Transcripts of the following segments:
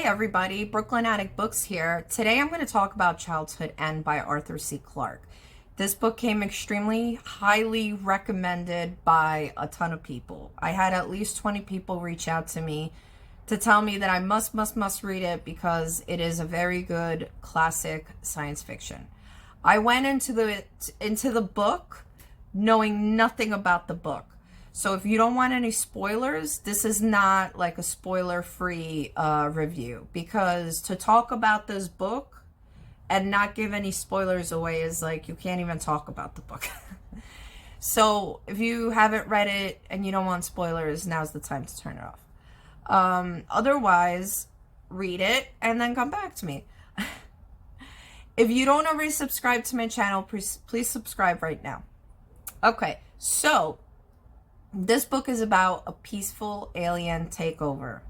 everybody, Brooklyn Attic Books here. Today I'm going to talk about Childhood End by Arthur C. Clarke. This book came extremely highly recommended by a ton of people. I had at least 20 people reach out to me to tell me that I must read it because it is a very good classic science fiction. I went into the book knowing nothing about the book. So if you don't want any spoilers, this is not like a spoiler-free review, because to talk about this book and not give any spoilers away is like you can't even talk about the book. So if you haven't read it and you don't want spoilers, now's the time to turn it off. Otherwise, read it and then come back to me. If you don't already subscribe to my channel, please subscribe right now. Okay, so this book is about a peaceful alien takeover.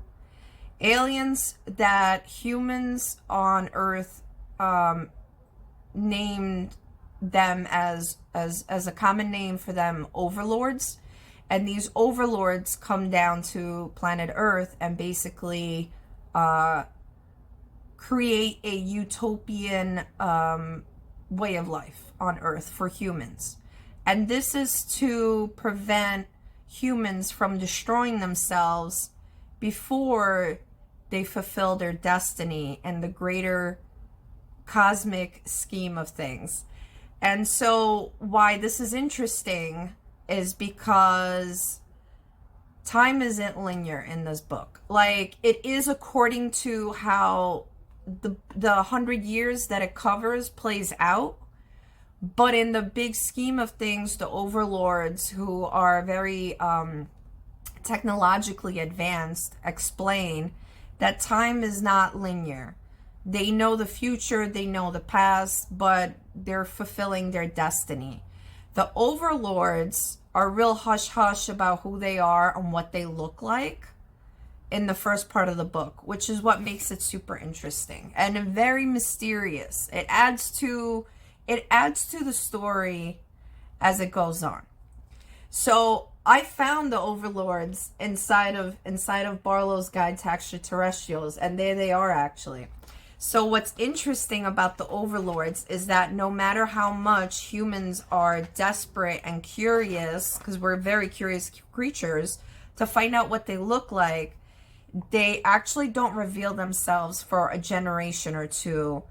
Aliens that humans on Earth named them as a common name for them, overlords. And these overlords come down to planet Earth and basically create a utopian way of life on Earth for humans. And this is to prevent humans from destroying themselves before they fulfill their destiny and the greater cosmic scheme of things. And so why this is interesting is because time isn't linear in this book. Like, it is according to how the 100 years that it covers plays out. But in the big scheme of things, the overlords, who are very technologically advanced, explain that time is not linear. They know the future, they know the past, but they're fulfilling their destiny. The overlords are real hush-hush about who they are and what they look like in the first part of the book, which is what makes it super interesting and very mysterious. It adds to the story as it goes on. So I found the overlords inside of Barlow's Guide to Extraterrestrials, and there they are actually. So what's interesting about the overlords is that no matter how much humans are desperate and curious, because we're very curious creatures, to find out what they look like, they actually don't reveal themselves for a generation or two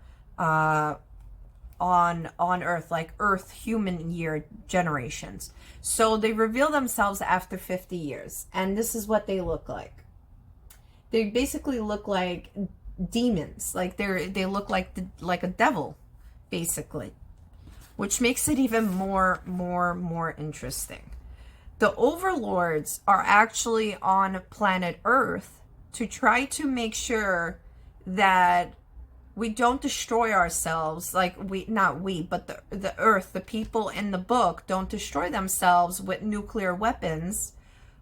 on Earth, like Earth human year generations. So they reveal themselves after 50 years, and this is what they look like. They basically look like demons, like they look like a devil, basically, which makes it even more interesting. The overlords are actually on planet Earth to try to make sure that we don't destroy ourselves, like not we, but the Earth, the people in the book don't destroy themselves with nuclear weapons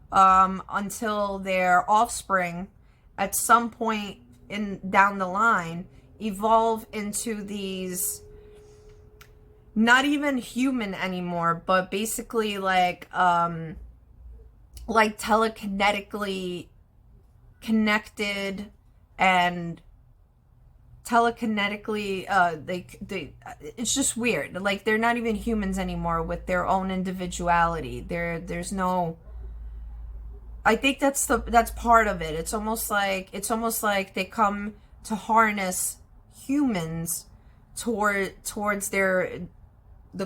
until their offspring at some point down the line evolve into these not even human anymore, but basically like telekinetically connected and telekinetically it's just weird. Like, they're not even humans anymore with their own individuality. There's no, I think that's part of it. It's almost like they come to harness humans towards the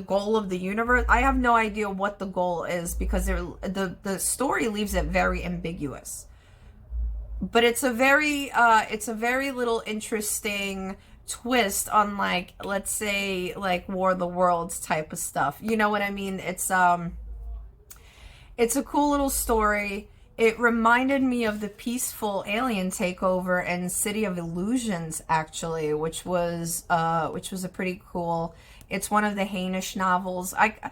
goal of the universe. I have no idea what the goal is, because the story leaves it very ambiguous. But it's a very little interesting twist on, like, let's say, like War of the Worlds type of stuff. You know what I mean? It's a cool little story. It reminded me of the peaceful alien takeover in City of Illusions, actually, which was a pretty cool. It's one of the Hainish novels. I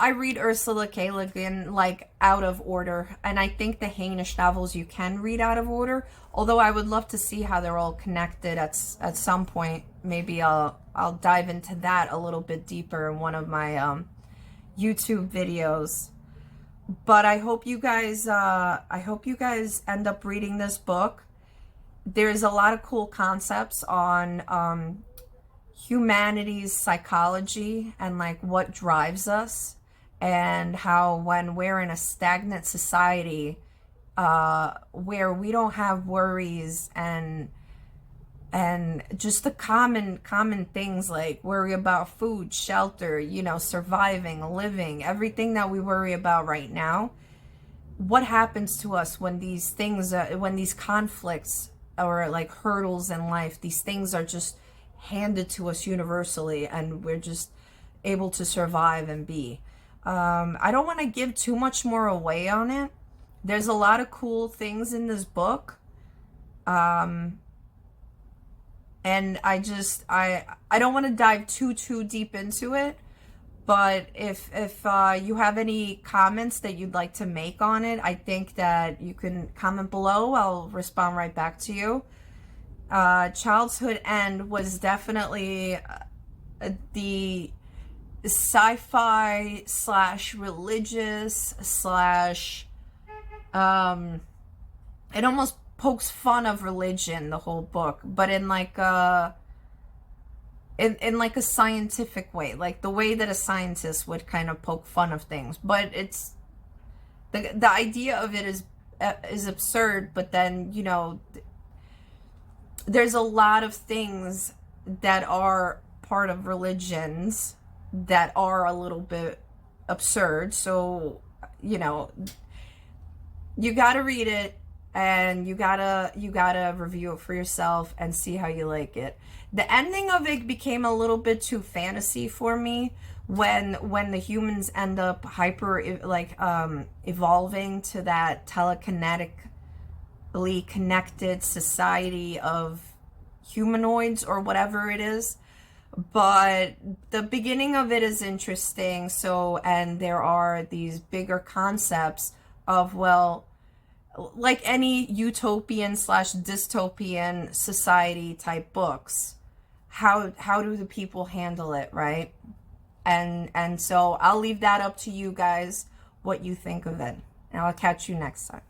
read Ursula K. LeGuin, like, out of order, and I think the Hainish novels you can read out of order, although I would love to see how they're all connected at some point. Maybe I'll dive into that a little bit deeper in one of my YouTube videos. But I hope you guys end up reading this book. there's a lot of cool concepts on humanity's psychology and like what drives us, and how when we're in a stagnant society where we don't have worries and just the common things like worry about food, shelter, you know, surviving, living, everything that we worry about right now. What happens to us when these things, when these conflicts or like hurdles in life, these things are just handed to us universally, and we're just able to survive and be. I don't want to give too much more away on it. There's a lot of cool things in this book. And I don't want to dive too deep into it, but if you have any comments that you'd like to make on it, I think that you can comment below. I'll respond right back to you. Childhood End was definitely the sci-fi slash religious slash it almost pokes fun of religion, the whole book, but in like a like a scientific way, like the way that a scientist would kind of poke fun of things. But it's the idea of it is absurd, but then, you know, there's a lot of things that are part of religions that are a little bit absurd. So, you know, you gotta read it, and you gotta review it for yourself and see how you like it. The ending of it became a little bit too fantasy for me when the humans end up evolving to that telekinetically connected society of humanoids or whatever it is. But the beginning of it is interesting. So, and there are these bigger concepts of, well, like any utopian slash dystopian society type books, how do the people handle it, right? And so I'll leave that up to you guys, what you think of it, and I'll catch you next time.